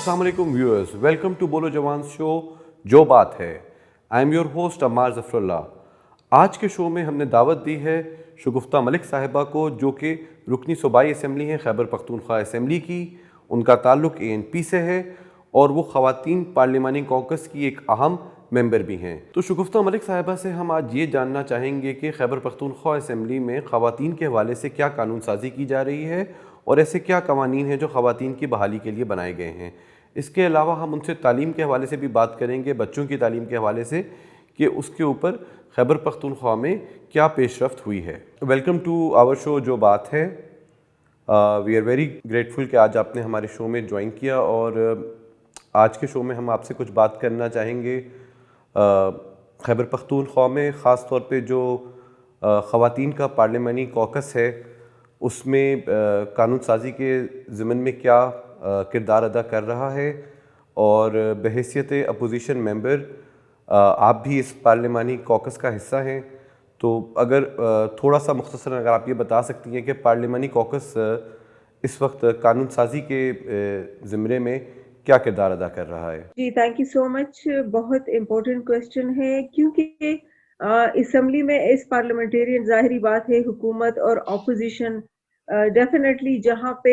अस्सलाम वालेकुम viewers, welcome to बोलो जवान शो जो बात है। I am your host Ammar Zafarullah. आज के शो में हमने दावत दी है शगुफ्ता मलिक साहिबा को, जो कि रुकनी सूबाई असम्बली हैं खैबर पख्तूनख्वा असम्बली की। उनका ताल्लुक़ ANP से है और वो ख़वातीन पार्लिमानी कॉकस की एक अहम मेंबर भी हैं। तो शगुफ्ता मलिक साहिबा से हम आज ये जानना चाहेंगे कि खैबर पख्तूनख्वा असम्बली में ख़वातीन के हवाले से क्या कानून साज़ी की जा रही है और ऐसे क्या कवानीन हैं जो ख़वातीन की बहाली के लिए बनाए गए हैं। इसके अलावा हम उनसे तालीम के हवाले से भी बात करेंगे, बच्चों की तालीम के हवाले से, कि उसके ऊपर खैबर पख्तूनख्वा में क्या पेशरफ्त हुई है। वेलकम टू आवर शो जो बात है। वी आर वेरी ग्रेटफुल कि आज आपने हमारे शो में ज्वाइन किया और आज के शो में हम आपसे कुछ बात करना चाहेंगे खैबर पख्तूनख्वा में ख़ास तौर पे जो ख़वातीन का पार्लिमानी कॉकस है उसमें कानून साज़ी के ज़िमन में क्या किरदार अदा कर रहा है, और बहैसियत अपोजिशन मेंबर आप भी इस पार्लिमानी कॉकस का हिस्सा हैं। तो अगर थोड़ा सा मुख्तसरन अगर आप ये बता सकती हैं कि पार्लिमानी कॉकस इस वक्त कानून साज़ी के ज़िम्मे में क्या किरदार अदा कर रहा है। जी, थैंक यू सो मच। बहुत इम्पोर्टेंट क्वेश्चन है, क्योंकि असम्बली में इस पार्लियामेंटेरियन, ज़ाहिरी बात है, हुकूमत और अपोजिशन डेफिनेटली जहाँ पे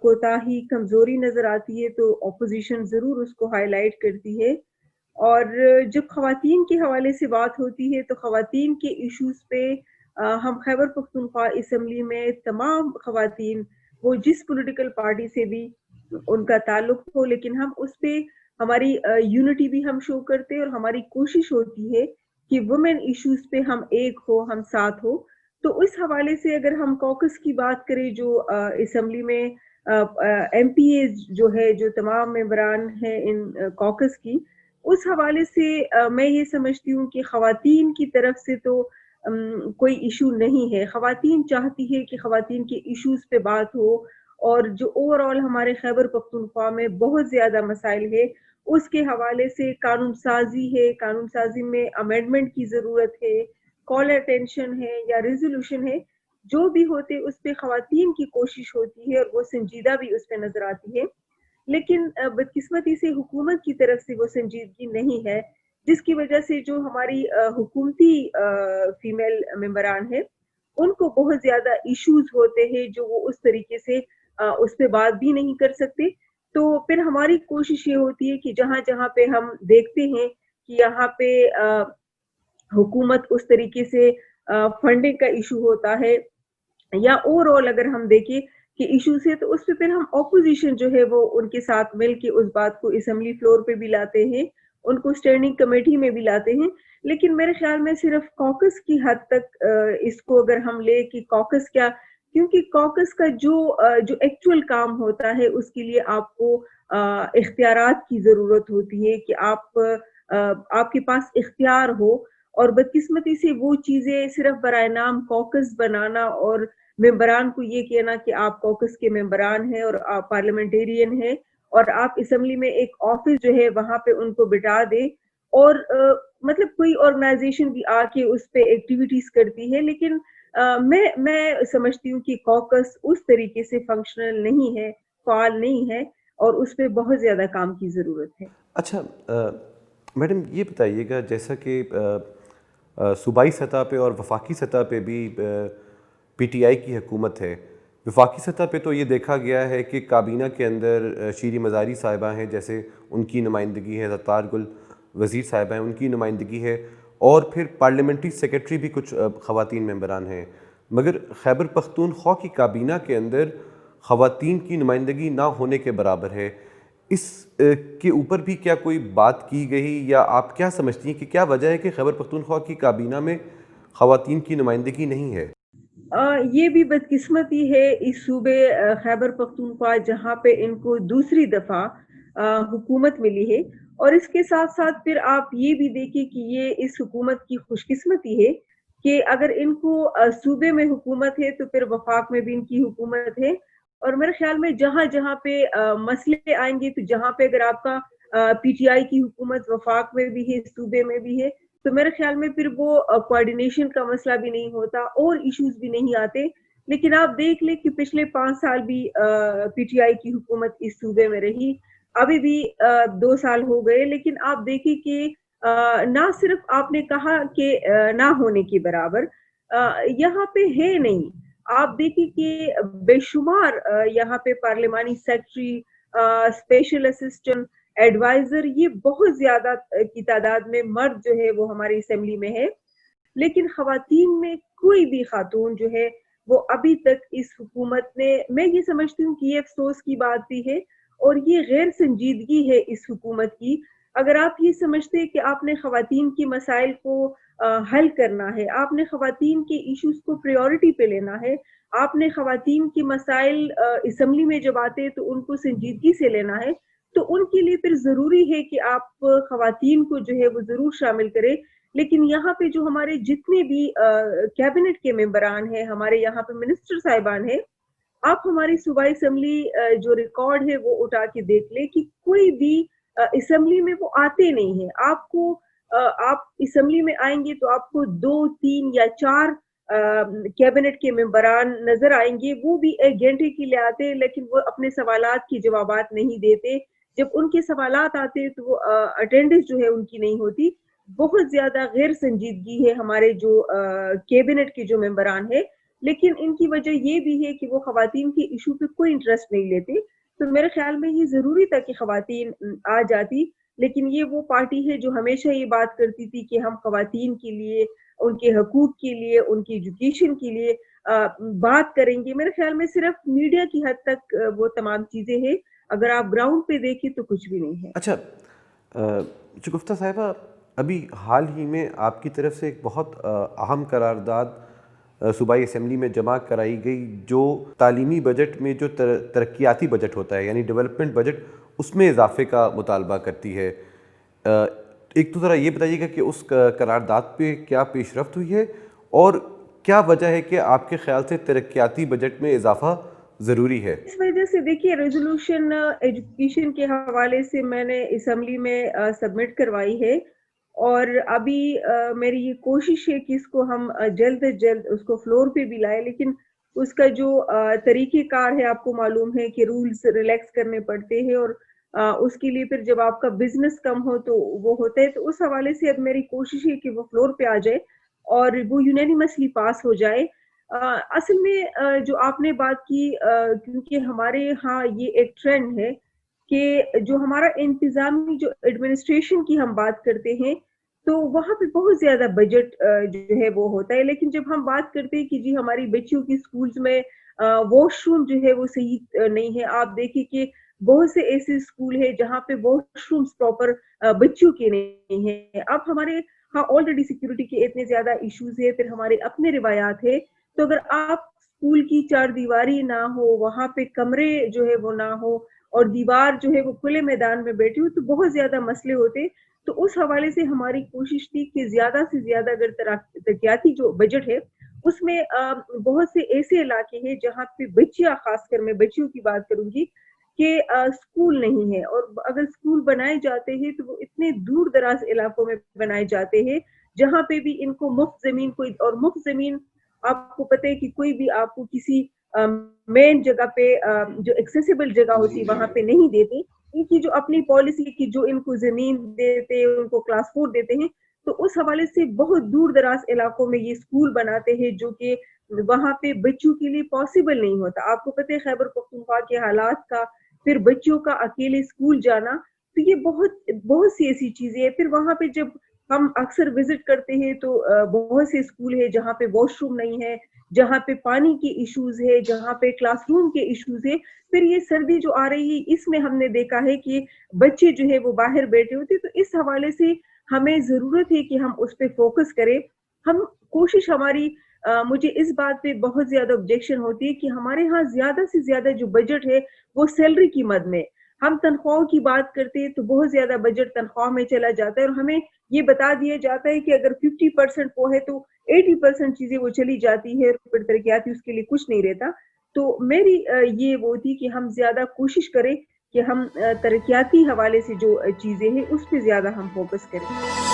कोताही कमज़ोरी नज़र आती है तो अपोजिशन ज़रूर उसको हाईलाइट करती है। और जब ख़वातीन के हवाले से बात होती है तो ख़वातीन के इश्यूज़ पे हम खैबर पख्तूनख्वा असम्बली में तमाम ख़वातीन, वो जिस पॉलिटिकल पार्टी से भी उनका ताल्लुक हो, लेकिन हम उस पे हमारी यूनिटी भी हम शो करते हैं और हमारी कोशिश होती है कि वुमेन इश्यूज पे हम एक हो, हम साथ हो। तो उस हवाले से अगर हम कॉकस की बात करें, जो असम्बली में MPAs जो है, जो तमाम मेंबरान हैं इन कॉकस की, उस हवाले से मैं ये समझती हूँ कि ख़वातीन की तरफ से तो कोई इशू नहीं है। ख़वातीन चाहती है कि ख़वातीन के इश्यूज पे बात हो, और जो ओवरऑल हमारे खैबर पख्तूनख्वा में बहुत ज़्यादा मसाइल है उसके हवाले से कानून साजी है, कानून साजी में अमेंडमेंट की ज़रूरत है, कॉल अटेंशन है या रेजोल्यूशन है, जो भी होते उस पे ख़वातीन की कोशिश होती है और वो संजीदा भी उस पे नज़र आती है। लेकिन बदकिस्मती से हुकूमत की तरफ से वो संजीदगी नहीं है, जिसकी वजह से जो हमारी हुकूमती फीमेल मेंबरान है उनको बहुत ज़्यादा इश्यूज होते हैं, जो वो उस तरीके से उस पे बात भी नहीं कर सकते। तो फिर हमारी कोशिश ये होती है कि जहाँ-जहाँ पे हम देखते हैं कि यहाँ पे हुकूमत उस तरीके से फंडिंग का इशू होता है, या ओवरऑल अगर हम देखें कि इश्यूज है, तो उस पे फिर हम ऑपोजिशन जो है वो उनके साथ मिल के उस बात को असेंबली फ्लोर पे भी लाते हैं, उनको स्टैंडिंग कमेटी में भी लाते हैं। लेकिन मेरे ख्याल में सिर्फ कॉकस की हद तक इसको अगर हम ले कि कॉकस क्या, क्योंकि कॉकस का जो एक्चुअल काम होता है उसके लिए आपको इख्तियारात की ज़रूरत होती है कि आपके पास इख्तियार हो। और बदकिस्मती से वो चीज़ें सिर्फ बराए नाम कॉकस बनाना और मेंबरान को ये कहना कि आप कॉकस के मेंबरान हैं और आप पार्लियामेंटेरियन हैं और आप असेंबली में एक ऑफिस जो है वहां पे उनको बिठा दें, और मतलब कोई ऑर्गेनाइजेशन भी आके उस पे एक्टिविटीज करती है, लेकिन मैं समझती हूँ कि कॉकस उस तरीके से फंक्शनल नहीं है, फाल नहीं है, और उस पे बहुत ज्यादा काम की जरूरत है। अच्छा मैडम, ये बताइएगा, जैसा कि सूबाई सतह पे और वफाकी सतह पे भी PTI की हुकूमत है। वफाकी सतह पे तो ये देखा गया है कि काबीना के अंदर शीरी मज़ारी साहिबा हैं, जैसे उनकी नुमाइंदगी है, ज़फ़्फ़ार गुल वज़ीर साहिबा हैं, उनकी नुमाइंदगी है, और फिर पार्लियामेंट्री सेक्रेटरी भी कुछ ख़वातीन मेंबरान हैं। मगर खैबर पख्तूनख्वा की काबीना के अंदर ख़वातीन की नुमाइंदगी ना होने के बराबर है। इस के ऊपर भी क्या कोई बात की गई, या आप क्या समझती हैं कि क्या वजह है कि खैबर पख्तूनख्वा की काबीना में ख़वातीन की नुमाइंदगी नहीं है? ये भी बदकिस्मती है इस सूबे खैबर पख्तूनख्वा, जहाँ पे इनको दूसरी दफा हुकूमत मिली है। और इसके साथ साथ फिर आप ये भी देखिए कि ये इस हुकूमत की खुशकिस्मती है कि अगर इनको सूबे में हुकूमत है तो फिर वफाक में भी इनकी हुकूमत है। और मेरे ख्याल में जहाँ जहाँ पे मसले आएंगे, तो जहाँ पे अगर आपका PTI की हुकूमत वफाक में भी है, सूबे में भी है, तो मेरे ख्याल में फिर वो कोऑर्डिनेशन का मसला भी नहीं होता और इश्यूज भी नहीं आते। लेकिन आप देख लें कि पिछले 5 साल भी PTI की हुकूमत इस सूबे में रही। अभी भी 2 साल हो गए, लेकिन आप देखिए कि ना सिर्फ आपने कहा कि ना होने के बराबर यहाँ पे है नहीं। आप देखिए कि बेशुमार यहाँ पे पार्लिमानी सेक्रेटरी, स्पेशल असिस्टेंट, एडवाइज़र ये बहुत ज़्यादा की तादाद में मर्द जो है वो हमारी असेंबली में है। लेकिन ख़वातीन में कोई भी ख़ातून जो है, वो अभी तक इस हुकूमत ने मैं ये समझती हूँ कि ये अफ़सोस की बात भी है और ये गैर संजीदगी है इस हुकूमत की। अगर आप ये समझते हैं कि आपने ख़वातीन के मसाइल को हल करना है, आपने ख़वातीन के इश्यूज़ को प्रायोरिटी पे लेना है, आपने ख़वातीन के मसाइल असेंबली में जब आते हैं तो उनको संजीदगी से लेना है, तो उनके लिए फिर ज़रूरी है कि आप ख़वातीन को जो है वो ज़रूर शामिल करें। लेकिन यहाँ पे जो हमारे जितने भी कैबिनेट के मेंबरान हैं, हमारे यहाँ पे मिनिस्टर साहिबान हैं, आप हमारी सूबाई असेंबली जो रिकॉर्ड है वो उठा के देख लें कि कोई भी असेंबली में वो आते नहीं हैं। आपको आप असेंबली में आएँगे तो आपको 2, 3 या 4 कैबिनेट के मेंबरान नज़र आएँगे, वो भी 1 घंटे के लिए आते हैं लेकिन वो अपने सवालात के जवाबात नहीं देते। जब उनके सवालात आते हैं तो वो अटेंडेंस जो है उनकी नहीं होती। बहुत ज़्यादा गैर संजीदगी है हमारे जो कैबिनेट के जो मेंबरान हैं, लेकिन इनकी वजह ये भी है कि वो ख़वातीन के इश्यू पे कोई इंटरेस्ट नहीं लेते। तो मेरे ख़्याल में ये ज़रूरी था कि ख़वातीन आ जाती, लेकिन ये वो पार्टी है जो हमेशा ये बात करती थी कि हम ख़वातीन के लिए, उनके हकूक़ के लिए, उनकी एजुकेशन के लिए बात करेंगे। मेरे ख़्याल में सिर्फ़ मीडिया की हद तक वो तमाम चीज़ें हैं, अगर आप ग्राउंड पे देखें तो कुछ भी नहीं है। अच्छा, शगुफ्ता साहिबा, अभी हाल ही में आपकी तरफ से एक बहुत अहम करारदाद सूबाई असेंबली में जमा कराई गई, जो तालीमी बजट में जो तरक्याती बजट होता है यानी डेवलपमेंट बजट, उसमें इजाफे का मुतालबा करती है। एक तो ज़रा ये बताइएगा कि उस करारदाद पे क्या पेशरफ्त हुई है और क्या वजह है कि आपके ख़्याल से तरक्याती बजट में इजाफा ज़रूरी है? इस वजह से देखिए रेज़ोल्यूशन एजुकेशन के हवाले से मैंने असेंबली में सबमिट करवाई है और अभी मेरी ये कोशिश है कि इसको हम जल्द से जल्द उसको फ्लोर पे भी लाएँ, लेकिन उसका जो तरीक़ेकार है आपको मालूम है कि रूल्स रिलैक्स करने पड़ते हैं और उसके लिए फिर जब आपका बिज़नेस कम हो तो वो होता है। तो उस हवाले से अब मेरी कोशिश है कि वो फ्लोर पे आ जाए और वो यूनानिमसली पास हो जाए। अ, असल में जो आपने बात की क्योंकि हमारे यहाँ ये एक ट्रेंड है कि जो हमारा इंतज़ामी जो एडमिनिस्ट्रेशन की हम बात करते हैं, तो वहाँ पे बहुत ज़्यादा बजट जो है वो होता है। लेकिन जब हम बात करते हैं कि जी हमारी बच्चियों की स्कूल्स में वॉशरूम जो है वो सही नहीं है। आप देखिए कि बहुत से ऐसे स्कूल हैं जहाँ पे वॉशरूम्स प्रॉपर बच्चियों के नहीं हैं। अब हमारे हाँ, ऑलरेडी सिक्योरिटी के इतने ज़्यादा इश्यूज़ हैं, फिर हमारे अपने रिवायात हैं। तो अगर आप स्कूल की चारदीवारी ना हो, वहाँ पे कमरे जो है वो ना हो और दीवार जो है वो खुले मैदान में बैठी हो, तो बहुत ज़्यादा मसले होते। तो उस हवाले से हमारी कोशिश थी कि ज़्यादा से ज़्यादा अगर तरक्याती जो बजट है, उसमें बहुत से ऐसे इलाके हैं जहाँ पे बच्चियाँ, ख़ासकर मैं बच्चियों की बात करूँगी कि स्कूल नहीं है और अगर स्कूल बनाए जाते हैं, तो वो इतने दूर-दराज़ इलाकों में बनाए जाते हैं, जहाँ पे भी इनको मुफ्त ज़मीन कोई और मुफ्त ज़मीन आपको पता है कि कोई भी आपको किसी मेन जगह पे जो एक्सेसिबल जगह होती है वहाँ पे नहीं देते। इनकी जो अपनी पॉलिसी है कि जो इनको ज़मीन देते हैं, उनको क्लास 4 देते हैं, तो उस हवाले से बहुत दूर-दराज़ इलाकों में ये स्कूल बनाते हैं जो कि वहाँ पे बच्चों के लिए पॉसिबल नहीं होता। आपको पता है खैबर पख्तूनख्वा के हालात का, फिर बच्चों का अकेले स्कूल जाना, तो ये बहुत बहुत सी ऐसी चीज़ें हैं। फिर वहाँ पे जब हम अक्सर विज़िट करते हैं तो बहुत से स्कूल हैं जहाँ पे वॉशरूम नहीं है, जहाँ पे पानी के इश्यूज़ है, जहाँ पे क्लासरूम के इश्यूज़ है। फिर ये सर्दी जो आ रही है इसमें हमने देखा है कि बच्चे जो है वो बाहर बैठे होते हैं, तो इस हवाले से हमें ज़रूरत है कि हम उस पे फ़ोकस करें। हम कोशिश हमारी मुझे इस बात पे बहुत ज़्यादा ऑब्जेक्शन होती है कि हमारे यहाँ ज़्यादा से ज़्यादा जो बजट है वो सैलरी की मद में। हम तनख्वाहों की बात करते हैं तो बहुत ज़्यादा बजट तनख्वाह में चला जाता है और हमें ये बता दिया जाता है कि अगर 50% वो है तो 80% चीज़ें वो चली जाती है, फिर तरक्याती उसके लिए कुछ नहीं रहता। तो मेरी ये वो थी कि हम ज़्यादा कोशिश करें कि हम तरक्याती हवाले से जो चीज़ें हैं उस पे ज़्यादा हम फ़ोकस करें।